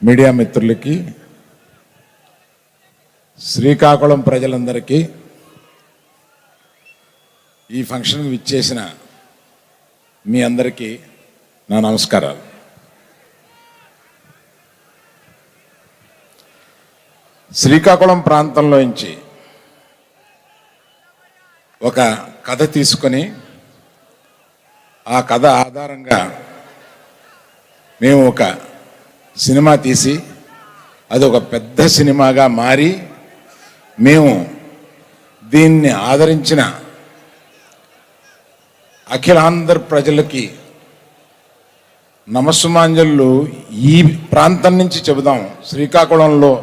Media మిత్రులకి, శ్రీకాకుళం ప్రజలందరికీ, ఈ ఫంక్షన్కి విచ్చేసిన మీ అందరికీ నా నమస్కారాలు. శ్రీకాకుళం ప్రాంతంలోంచి ఒక కథ తీసుకొని ఆ కథ ఆధారంగా మేము ఒక సినిమా తీసి అది ఒక పెద్ద సినిమాగా మారి మేము దీన్ని ఆదరించిన అఖిలాంధ్ర ప్రజలకి నమస్సుమాంజలు ఈ ప్రాంతం నుంచి చెబుదాం. శ్రీకాకుళంలో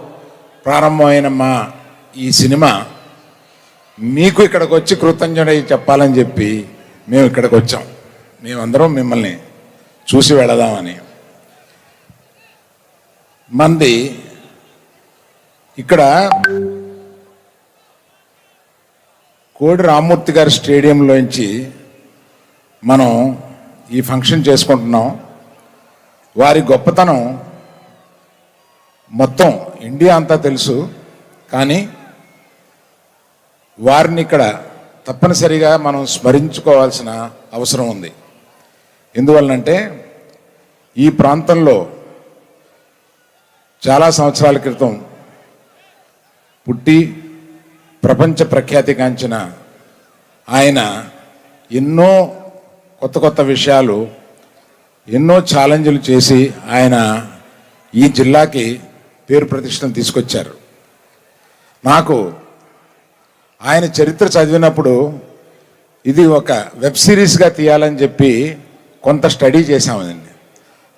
ప్రారంభమైన మా ఈ సినిమా మీకు ఇక్కడికి వచ్చి కృతజ్ఞతై చెప్పాలని చెప్పి మేము ఇక్కడికి వచ్చాం. మేమందరం మిమ్మల్ని చూసి వెళదామని. మంది ఇక్కడ కోడి రామ్మూర్తి గారి స్టేడియంలోంచి మనం ఈ ఫంక్షన్ చేసుకుంటున్నాం. వారి గొప్పతనం మొత్తం ఇండియా అంతా తెలుసు, కానీ వారిని ఇక్కడ తప్పనిసరిగా మనం స్మరించుకోవాల్సిన అవసరం ఉంది. ఎందువలనంటే ఈ ప్రాంతంలో చాలా సంవత్సరాల క్రితం పుట్టి ప్రపంచ ప్రఖ్యాతిగాంచిన ఆయన ఎన్నో కొత్త కొత్త విషయాలు, ఎన్నో ఛాలెంజ్లు చేసి ఆయన ఈ జిల్లాకి పేరు ప్రతిష్టను తీసుకొచ్చారు. నాకు ఆయన చరిత్ర చదివినప్పుడు ఇది ఒక వెబ్ సిరీస్గా తీయాలని చెప్పి కొంత స్టడీ చేశామండి.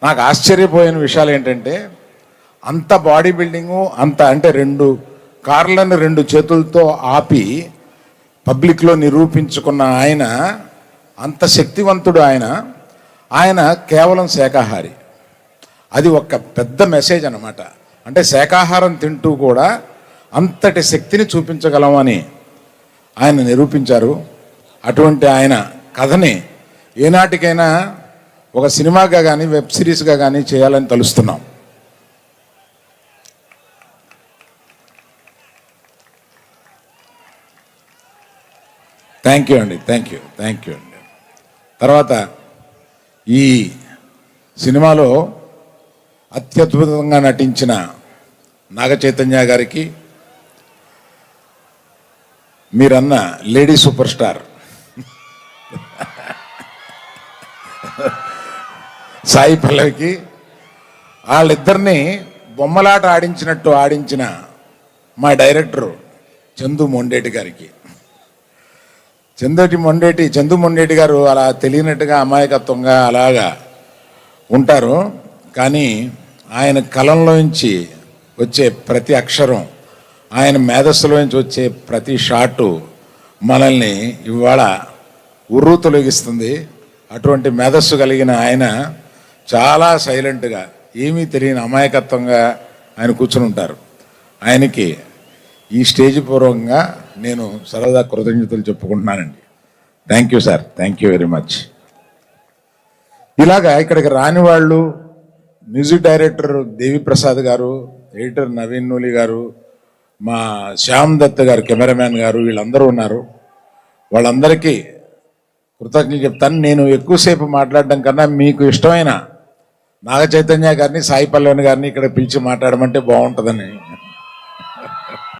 నాకు ఆశ్చర్యపోయిన విషయాలు ఏంటంటే, అంత బాడీ బిల్డింగు, అంత అంటే 2 కార్లను 2 చేతులతో ఆపి పబ్లిక్లో నిరూపించుకున్న ఆయన, అంత శక్తివంతుడు ఆయన కేవలం శాకాహారి. అది ఒక పెద్ద మెసేజ్ అన్నమాట. అంటే శాకాహారం తింటూ కూడా అంతటి శక్తిని చూపించగలమని ఆయన నిరూపించారు. అటువంటి ఆయన కథని ఏనాటికైనా ఒక సినిమాగా కానీ వెబ్ సిరీస్గా కానీ చేయాలని తలుస్తున్నాం. థ్యాంక్ యూ అండి. తర్వాత ఈ సినిమాలో అత్యద్భుతంగా నటించిన నాగ చైతన్య గారికి, మీరన్న లేడీ సూపర్ స్టార్ సాయి పల్లవికి, వాళ్ళిద్దరినీ బొమ్మలాట ఆడించినట్టు ఆడించిన మా డైరెక్టరు చందు మొండేటి గారికి. చందు మొండేటి గారు అలా తెలియనట్టుగా అమాయకత్వంగా అలాగా ఉంటారు, కానీ ఆయన కలంలోంచి వచ్చే ప్రతి అక్షరం, ఆయన మేధస్సులోంచి వచ్చే ప్రతి షాటు మనల్ని ఇవాళ ఉర్రూ తొలగిస్తుంది. అటువంటి మేధస్సు కలిగిన ఆయన చాలా సైలెంట్గా, ఏమీ తెలియని అమాయకత్వంగా ఆయన కూర్చుని ఉంటారు. ఆయనకి ఈ స్టేజ్ పూర్వకంగా నేను సరదా కృతజ్ఞతలు చెప్పుకుంటున్నానండి. Thank you sir, thank you very much. ఇలాగా ఇక్కడికి రాని వాళ్ళు, మ్యూజిక్ డైరెక్టర్ దేవిప్రసాద్ గారు, ఎడిటర్ నవీన్ నూలి గారు, మా శ్యామ్ దత్ గారు కెమెరామ్యాన్ గారు, వీళ్ళందరూ ఉన్నారు. వాళ్ళందరికీ కృతజ్ఞతలు చెప్తాను. నేను ఎక్కువసేపు మాట్లాడడం కన్నా మీకు ఇష్టమైన నాగ చైతన్య గారిని, సాయి పల్లవి గారిని ఇక్కడ పిలిచి మాట్లాడమంటే బాగుంటుందని